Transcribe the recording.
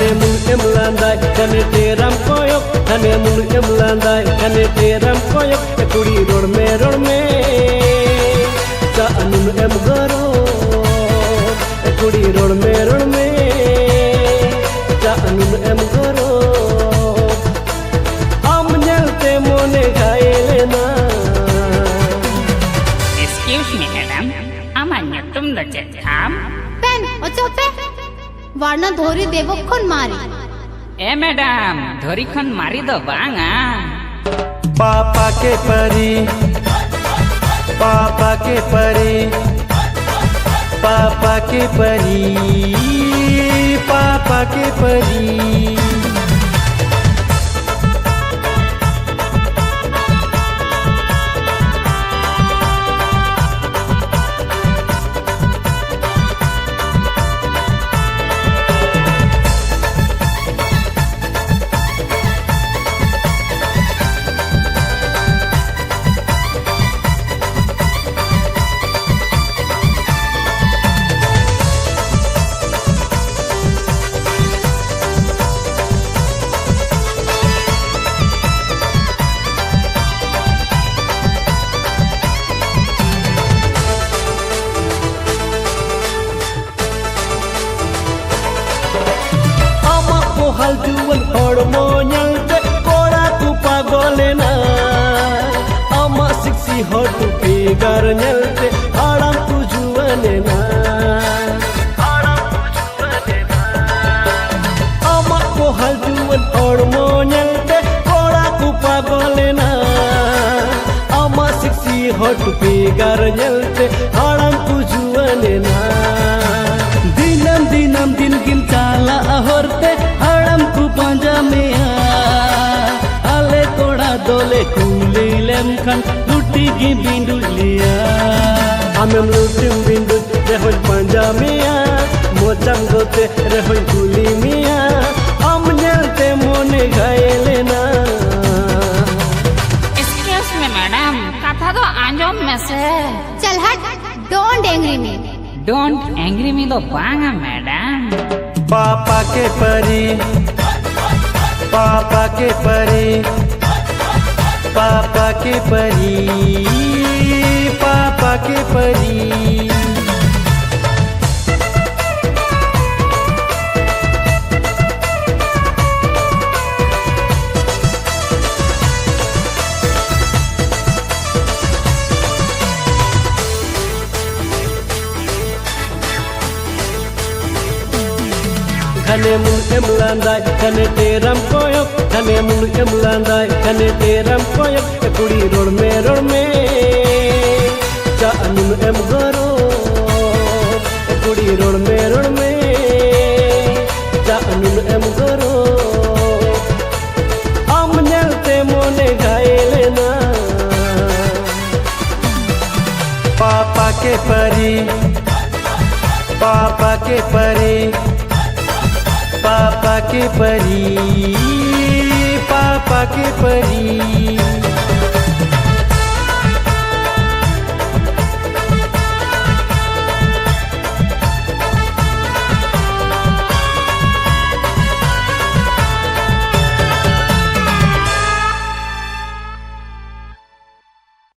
घने मुल एम लांदाय घने तेराम कोयक घने मुल एम लांदाय घने तेराम कोयक कुड़ी रोड में चा अनुन एम गरो कुड़ी रोड में चा अनुन एम गरो आम नेलते मोने घायलेना। Excuse me, madam. আমার নতুন লজ্জা থাম পেন ওচপে ওয়ার্না ধরি দেবক্ষণ মারি এ ম্যাডাম ধরিখন মারি দো বাঙা पापा के परी पापा के परी पापा के परी पापा के परी hal jual hormonal te kora ku pagolena ama siksi hot figar nyelte haram tu juanena ama ko hal jual hormonal te kora ku pagolena ama siksi hot figar nyelte haram tu juanena dinam din gin cala ahorte आले कोड़ा दोले कुली लेमखन लुटी गी बिंदु लिया आमेम लुटिम बिंदु रेहन पंजा मिया मोचम गोते रेहन कुली मिया आम नेलते मोने घायलेना। Excuse me, madam. কথা তো আঞ্জম মেসে চল hot don't angry me Don't angry me do banga, madam. पापा के परी पापा के परी पापा के परी पापा के परी घने मुल एम लांदाय घने तेराम कोयक घने मुल एम लांदाय घने तेराम कोयक कुड़ी रोड में चा अनुन एम गरो कुड़ी रोड में चा अनुन एम गरो आम नेलते मोने घायलेना पापा के परी पापा के परी पापा के परी पापा के परी